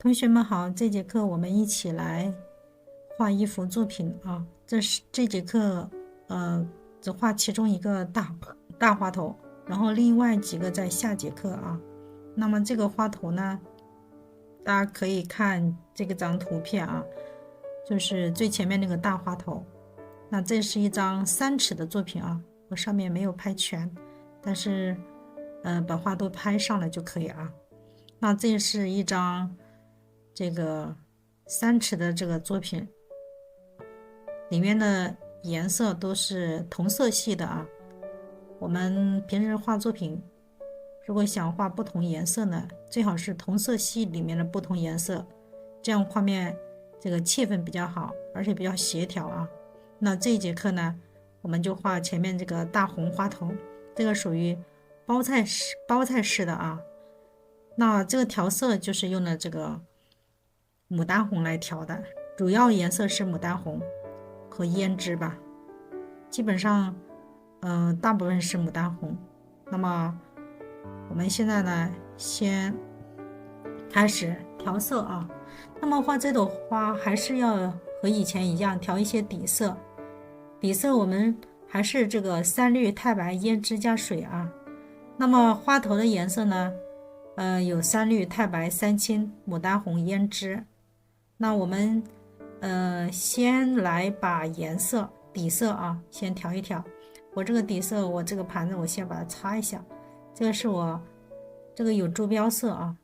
同学们好，这节课我们一起来画一幅作品啊。这节课，只画其中一个大花头，然后另外几个在下节课啊。那么这个花头呢，大家可以看这个张图片啊，就是最前面那个大花头。那这是一张3尺的作品啊，我上面没有拍全，但是把花都拍上了就可以啊。那这是一张这个3尺的这个作品，里面的颜色都是同色系的啊。我们平时画作品，如果想画不同颜色呢，最好是同色系里面的不同颜色，这样画面这个气氛比较好，而且比较协调啊。那这一节课呢，我们就画前面这个大红花头，这个属于包菜式的啊。那这个调色就是用的这个牡丹红来调的，主要颜色是牡丹红和胭脂吧，基本上，大部分是牡丹红。那么我们现在呢，先开始调色啊。那么画这朵花还是要和以前一样调一些底色，底色我们还是这个3绿太白胭脂加水啊。那么花头的颜色呢，有3绿太白3青牡丹红胭脂。那我们先来把颜色底色啊先调一调。我这个底色，我这个盘子我先把它擦一下，这个是我这个有坐标色啊。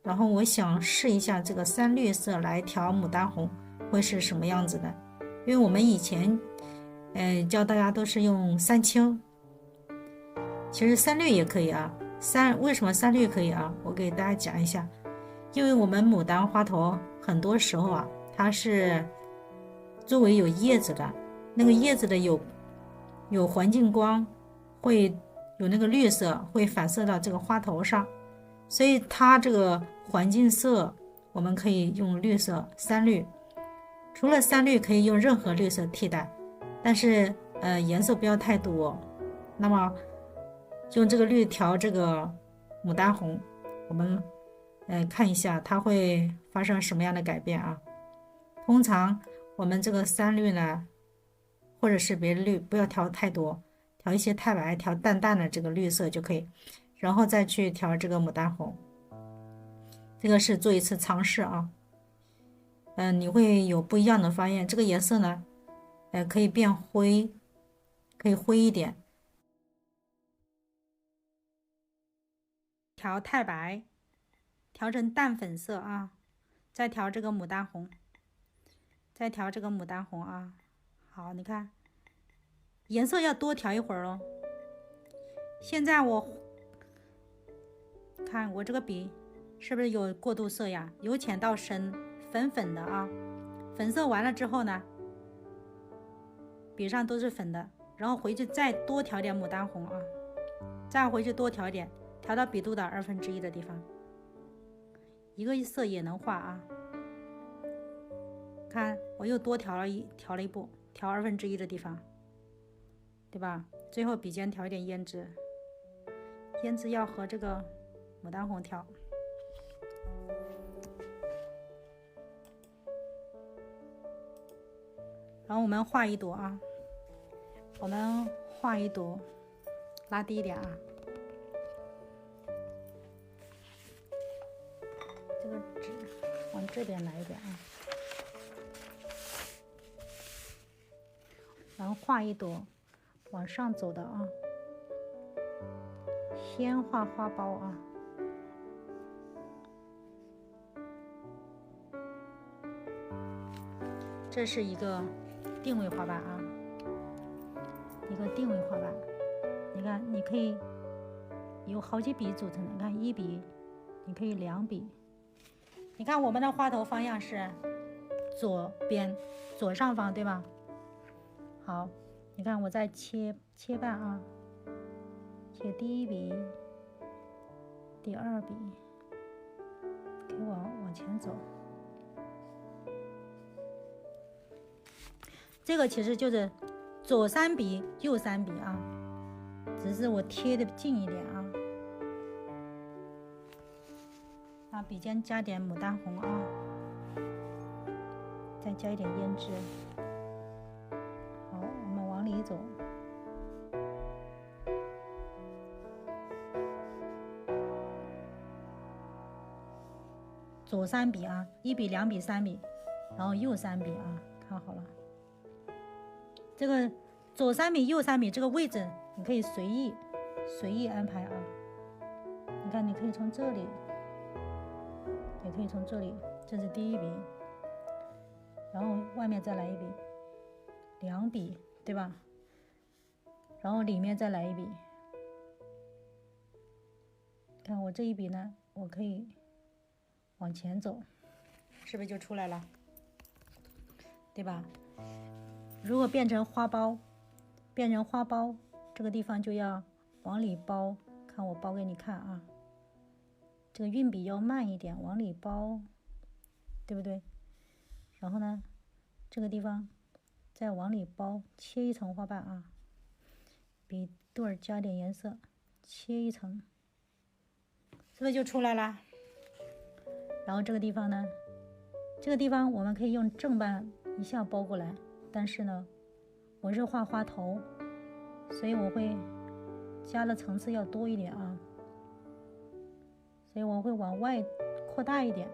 然后我想试一下这个3绿色来调牡丹红会是什么样子的，因为我们以前教大家都是用3青，其实3绿也可以啊。为什么3绿可以啊？我给大家讲一下。因为我们牡丹花头很多时候啊，它是周围有叶子的，那个叶子的有环境光，会有那个绿色会反射到这个花头上，所以它这个环境色我们可以用绿色3绿。除了3绿可以用任何绿色替代，但是颜色不要太多。那么用这个绿调这个牡丹红，我们看一下它会发生什么样的改变啊。通常我们这个3绿呢，或者是别的绿不要调太多，调一些太白，调淡淡的这个绿色就可以，然后再去调这个牡丹红。这个是做一次尝试啊。你会有不一样的发现。这个颜色呢可以变灰，可以灰一点，调太白调成淡粉色啊，再调这个牡丹红，再调这个牡丹红啊。好，你看颜色要多调一会儿咯。现在我看我这个笔是不是有过渡色呀？由浅到深，粉粉的啊。粉色完了之后呢，笔上都是粉的，然后回去再多调点牡丹红啊，再回去多调点，调到笔肚的1/2的地方，一个色也能画啊。看我又多调了一步，调1/2的地方，对吧？最后笔尖调一点胭脂，胭脂要和这个牡丹红调。然后我们画一朵啊，我们画一朵，拉低一点啊。这个纸往这边来一点啊，然后画一朵往上走的啊，先画花苞啊。这是一个定位花瓣啊，一个定位花瓣。你看，你可以有好几笔组成的。你看1笔，你可以2笔。你看我们的花头方向是左边左上方，对吧？好，你看我再切半啊，切第1笔，第2笔，给我往前走。这个其实就是左3笔右3笔啊，只是我贴的近一点啊。把笔尖加点牡丹红啊，再加一点胭脂。好，我们往里走。左3笔啊，1笔、2笔、3笔，然后右3笔啊，看好了。这个左3笔、右3笔这个位置，你可以随意安排啊。你看，你可以从这里，也可以从这里，这是第1笔，然后外面再来1笔，2笔，对吧？然后里面再来1笔。看我这1笔呢，我可以往前走，是不是就出来了？对吧？如果变成花苞，这个地方就要往里包。看我包给你看啊，这个运笔要慢一点，往里包，对不对？然后呢，这个地方再往里包，切1层花瓣啊，笔对加点颜色，切1层，是不是就出来了？然后这个地方呢，这个地方我们可以用正瓣一下包过来，但是呢，我是画花头，所以我会加的层次要多一点啊，所以我会往外扩大一点，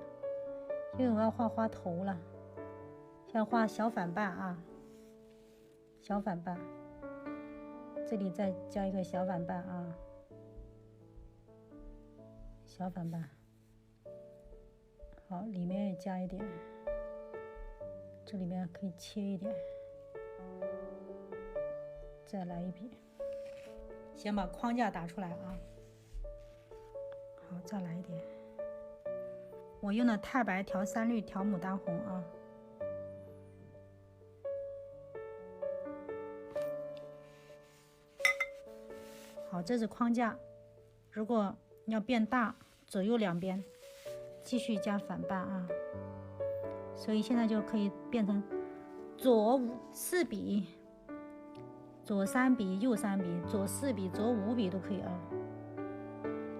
因为我要画花头了，像画小反瓣啊，小反瓣，这里再加一个小反瓣啊，小反瓣。好，里面也加一点，这里面可以切一点，再来1笔，先把框架打出来啊。好，再来一点，我用的太白调3绿调牡丹红啊。好，这是框架，如果要变大，左右两边继续加反瓣啊，所以现在就可以变成左4笔，左3笔，右3笔，左4笔，左5笔都可以啊。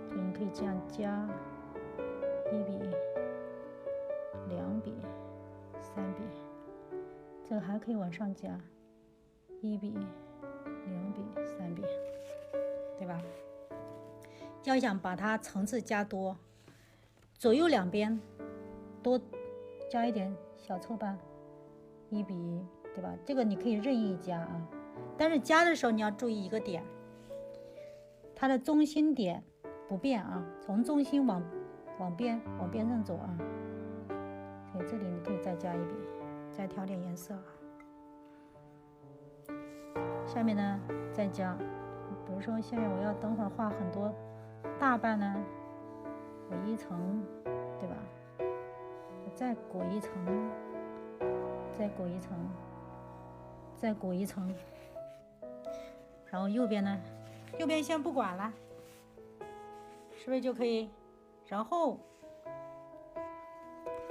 所以你可以这样加1笔、2笔、3笔，这个还可以往上加1笔、2笔、3笔，对吧？要想把它层次加多，左右两边多加一点小凑瓣，1笔，对吧？这个你可以任意加啊，但是加的时候你要注意一个点，它的中心点不变啊，从中心往边上走啊。所以这里你可以再加1笔，再调点颜色啊。下面呢再加，比如说下面我要等会儿画很多大瓣呢，我1层，对吧？我再裹1层，再裹1层，再裹1层，然后右边呢，右边先不管了，是不是就可以？然后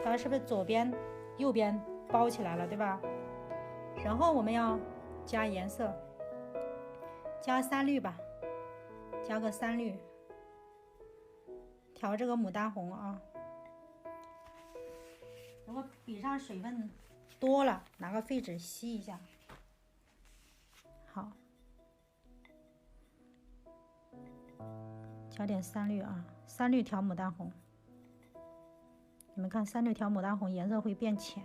它是不是左边右边包起来了，对吧？然后我们要加颜色，加3绿吧，加个3绿，调这个牡丹红啊。如果笔上水分多了，拿个废纸吸一下。好，加点3绿啊，3绿调牡丹红。你们看，3绿调牡丹红颜色会变浅，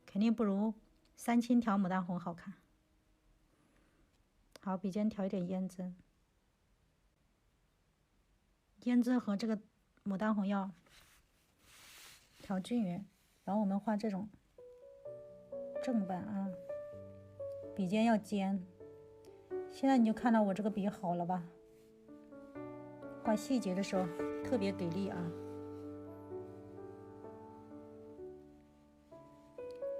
肯定不如3青调牡丹红好看。好，笔尖调一点胭脂，胭脂和这个牡丹红要调均匀，然后我们画这种正瓣啊，笔尖要尖。现在你就看到我这个笔好了吧？画细节的时候特别给力啊！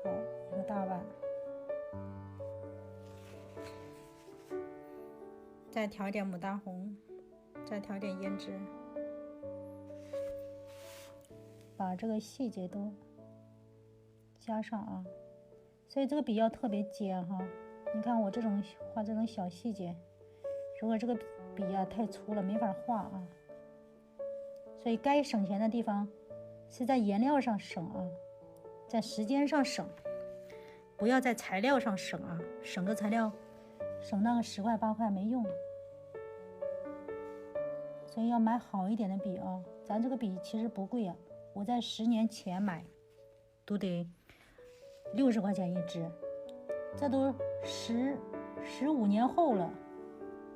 好，一个大瓣，再调一点牡丹红，再调一点胭脂，把这个细节都加上啊。所以这个笔要特别尖哈。你看我这种画这种小细节，如果这个笔啊太粗了没法画啊，所以该省钱的地方是在颜料上省啊，在时间上省，不要在材料上省啊，省个材料省那个10块8块没用，所以要买好一点的笔啊。咱这个笔其实不贵啊，我在10年前买都得60块钱一支，这都15年后了，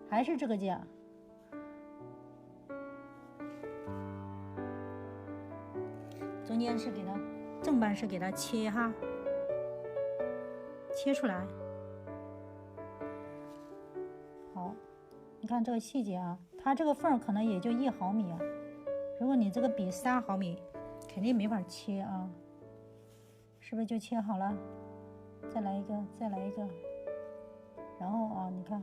还是这个价。中间是给它正半是给它切哈，切出来。好，你看这个细节啊，它这个缝可能也就1毫米啊，如果你这个笔3毫米，肯定没法切啊，是不是就切好了？再来一个，再来一个，然后啊，你看。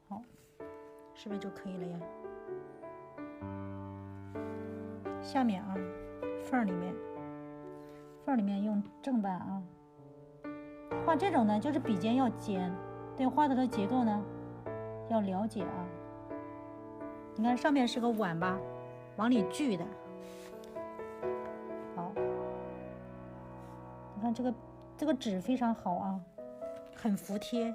好，是不是就可以了呀？下面啊，缝里面用正半啊，画这种呢，就是笔尖要尖，对花头的结构呢要了解啊。你看上面是个碗吧，往里聚的。好，你看这个纸非常好啊，很服帖。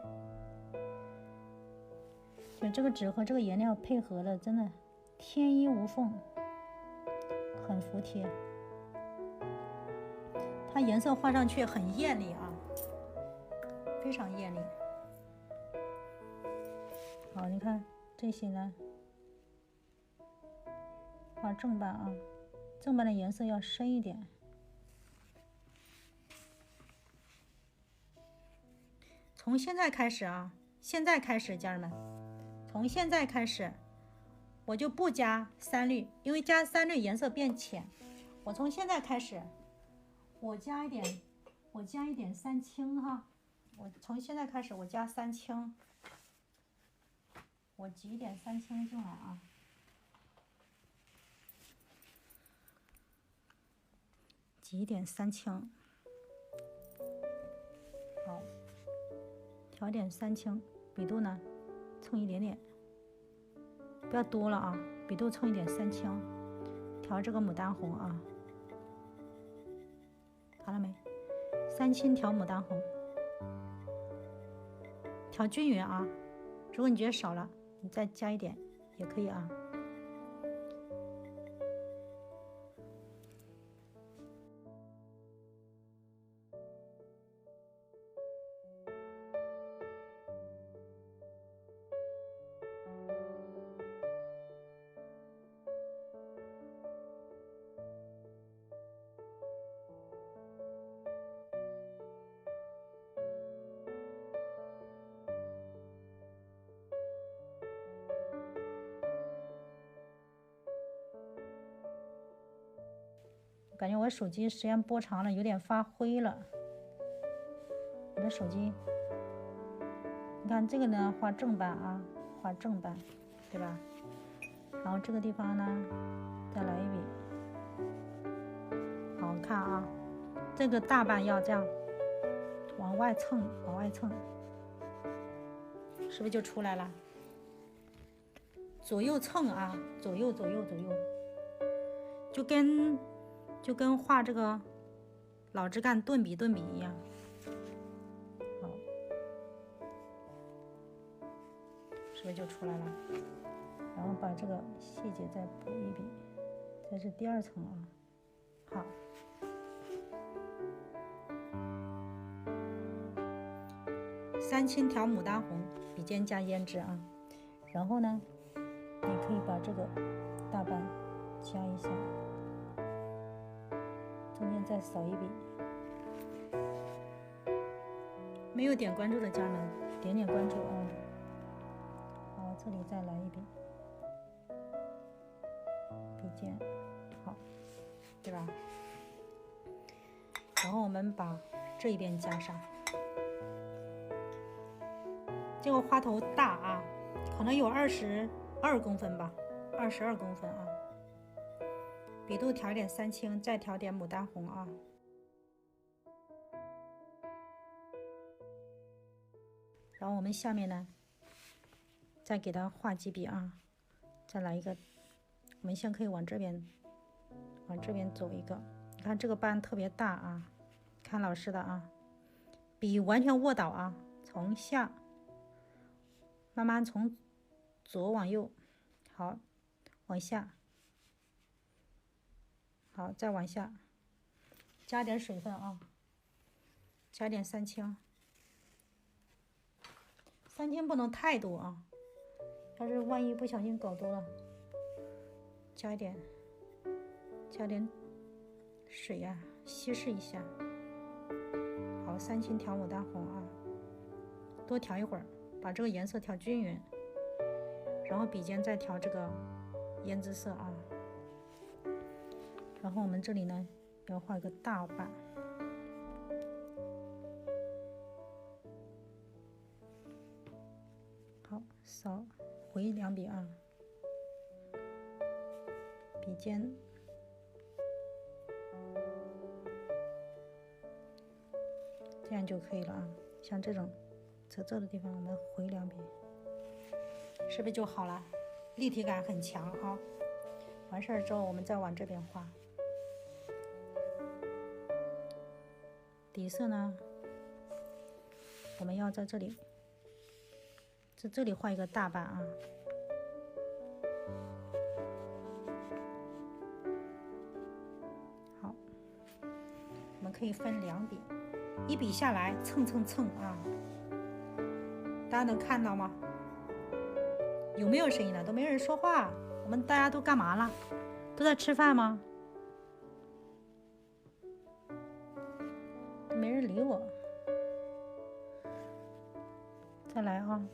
就这个纸和这个颜料配合的，真的天衣无缝，很服帖。它颜色画上去很艳丽啊，非常艳丽。好，你看这些呢，画正半啊，正半的颜色要深一点。从现在开始啊，现在开始，家人们。从现在开始，我就不加3绿，因为加3绿颜色变浅。我从现在开始，我加一点3青哈。我从现在开始，我加3青，我挤一点3青进来啊。挤一点3青，好，调点3青，笔肚呢？蹭一点点，不要多了啊！笔肚蹭一点3青，调这个牡丹红啊，好了没？3青调牡丹红，调均匀啊！如果你觉得少了，你再加一点也可以啊。感觉我手机时间拨长了，有点发灰了。我的手机，你看这个呢，画正半啊，画正半，对吧？然后这个地方呢，再来一笔。好看啊，这个大半要这样往外蹭，往外蹭，是不是就出来了？左右蹭啊，左右，就跟画这个老枝干顿笔一样。好，是不是就出来了？然后把这个细节再补一笔，这是第2层啊。好，3青调牡丹红，笔尖加胭脂啊。然后呢，你可以把这个大半加一下。中间再扫一笔，没有点关注的家人们点点关注啊！好，这里再来一笔，笔尖，好，对吧？然后我们把这一边加上，这个花头大啊，可能有22公分吧，22公分啊。笔肚调一点3青，再调点牡丹红啊。然后我们下面呢，再给它画几笔啊，再来一个，我们先可以往这边走一个。你看这个斑特别大啊，看老师的啊，笔完全卧倒啊，从下慢慢从左往右，好，往下，好，再往下，加点水分啊，加点三枪不能太多啊，要是万一不小心搞多了，加点水呀，稀释一下。好，三青调牡丹红啊，多调一会儿，把这个颜色调均匀，然后笔尖再调这个胭脂色啊。然后我们这里呢要画一个大瓣，好，扫回两笔啊，笔尖这样就可以了啊。像这种褶皱的地方，我们回两笔，是不是就好了？立体感很强啊。完事儿之后，我们再往这边画。底色呢，我们要在这里，这里画一个大瓣啊。好，我们可以分两笔，一笔下来蹭蹭蹭啊，大家能看到吗？有没有声音呢？都没人说话，我们大家都干嘛了？都在吃饭吗？没人理我。再来啊，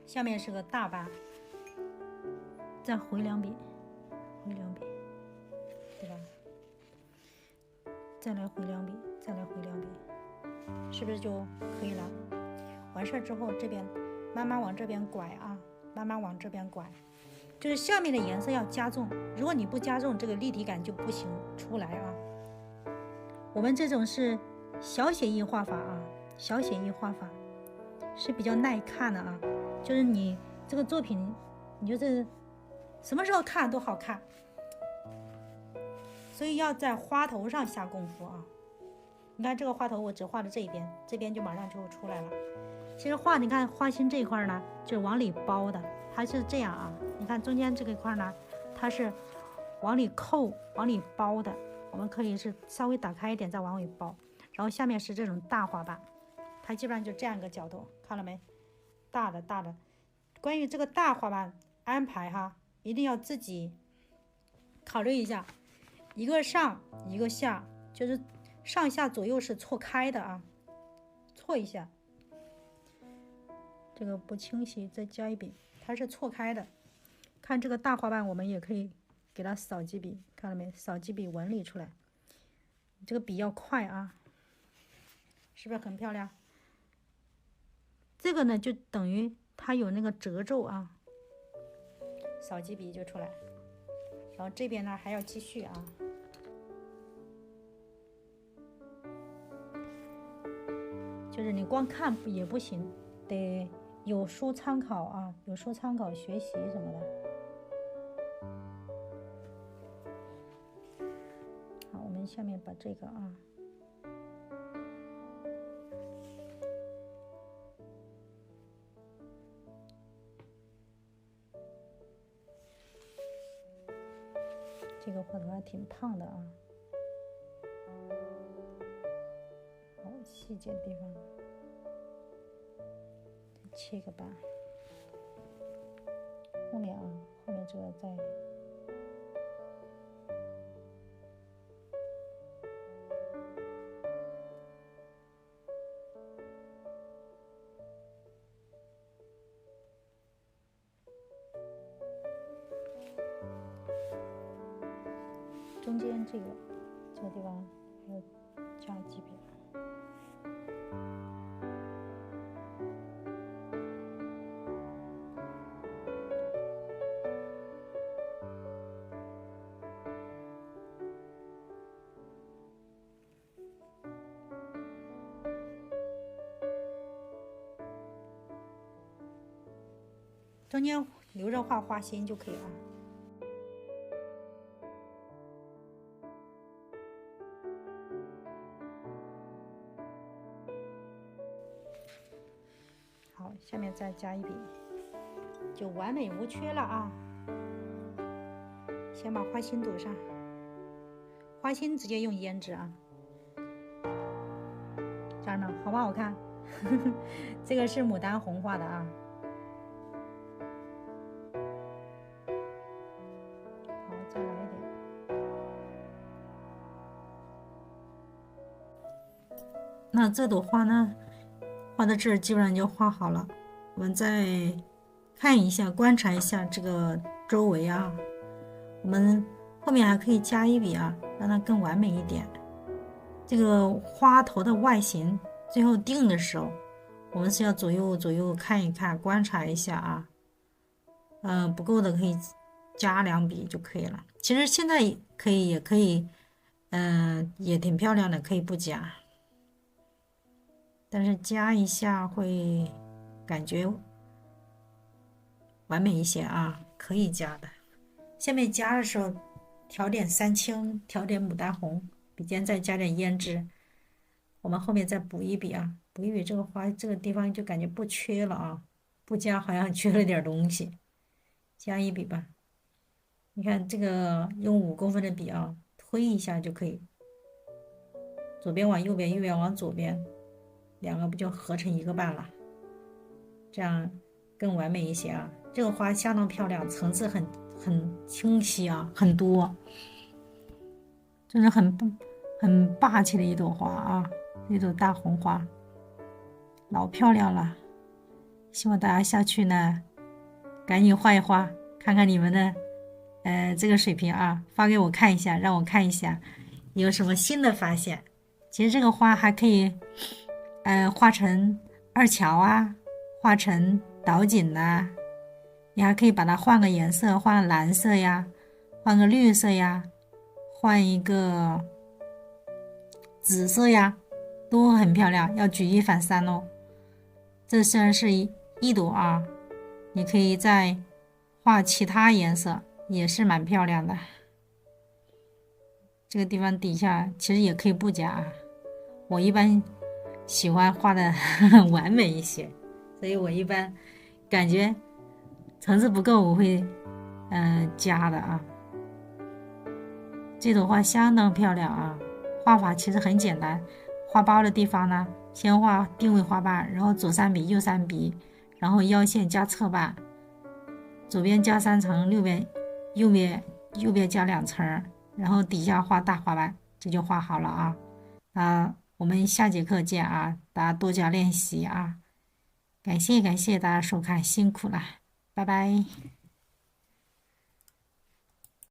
下面是个大瓣，再回两笔，对吧？再来回两笔，是不是就可以了？完事儿之后，这边慢慢往这边拐啊，就是下面的颜色要加重，如果你不加重，这个立体感就不行出来啊。我们这种是小写意画法啊，是比较耐看的啊，就是你这个作品，你就是什么时候看都好看，所以要在花头上下功夫啊。你看这个花头我只画了这一边，这边就马上就出来了。其实你看花心这一块呢，就是往里包的，它是这样啊。你看中间这个一块呢，它是往里扣、往里包的。我们可以是稍微打开一点，再往里包。然后下面是这种大花瓣，它基本上就这样一个角度，看了没？大的。关于这个大花瓣安排哈，一定要自己考虑一下，一个上一个下，就是上下左右是错开的啊，错一下。这个不清晰，再加一笔，它是错开的。看这个大花瓣，我们也可以给它扫几笔，看到没？扫几笔纹理出来。这个笔要快啊，是不是很漂亮？这个呢，就等于它有那个褶皱啊，扫几笔就出来。然后这边呢还要继续啊。就是你光看也不行，得有书参考啊，有书参考学习什么的。好，我们下面把这个啊，这个画头还挺胖的啊。好，细节的地方再切个瓣。后面这个再中间这个地方还要加几笔。中间留着画花心就可以了。好，下面再加一笔，就完美无缺了啊！先把花心堵上，花心直接用胭脂啊，家人们好不好看？这个是牡丹红画的啊。好，再来一点。那这朵花呢？画到这儿基本上就画好了，我们再看一下，观察一下这个周围啊。我们后面还可以加一笔啊，让它更完美一点。这个花头的外形最后定的时候，我们是要左右看一看，观察一下啊。不够的可以加2笔就可以了。其实现在可以，也可以，也挺漂亮的，可以不加。但是加一下会感觉完美一些啊，可以加的。下面加的时候调点三青，调点牡丹红，笔尖再加点胭脂。我们后面再补一笔啊，补一笔这个花这个地方就感觉不缺了啊，不加好像缺了点东西，加一笔吧。你看这个用5公分的笔啊，推一下就可以，左边往右边，右边往左边。2个不就合成1个半了，这样更完美一些啊！这个花相当漂亮，层次很清晰啊，很多，这是很霸气的一朵花啊，一朵大红花，老漂亮了。希望大家下去呢，赶紧画一画，看看你们的这个水平啊，发给我看一下，让我看一下有什么新的发现。其实这个花还可以。画成2桥啊，画成岛景呐，你还可以把它换个颜色，换蓝色呀，换个绿色呀，换一个紫色呀，都很漂亮，要举一反三哦。这虽然是一朵啊，你可以再画其他颜色，也是蛮漂亮的。这个地方底下其实也可以不加，我一般喜欢画的完美一些，所以我一般感觉层次不够，我会加的啊。这朵花相当漂亮啊，画法其实很简单，花苞的地方呢，先画定位花瓣，然后左3笔右3笔，然后腰线加侧瓣，左边加3层，右边加2层，然后底下画大花瓣，这就画好了啊。我们下节课见啊，大家多加练习啊！感谢大家收看，辛苦了，拜拜。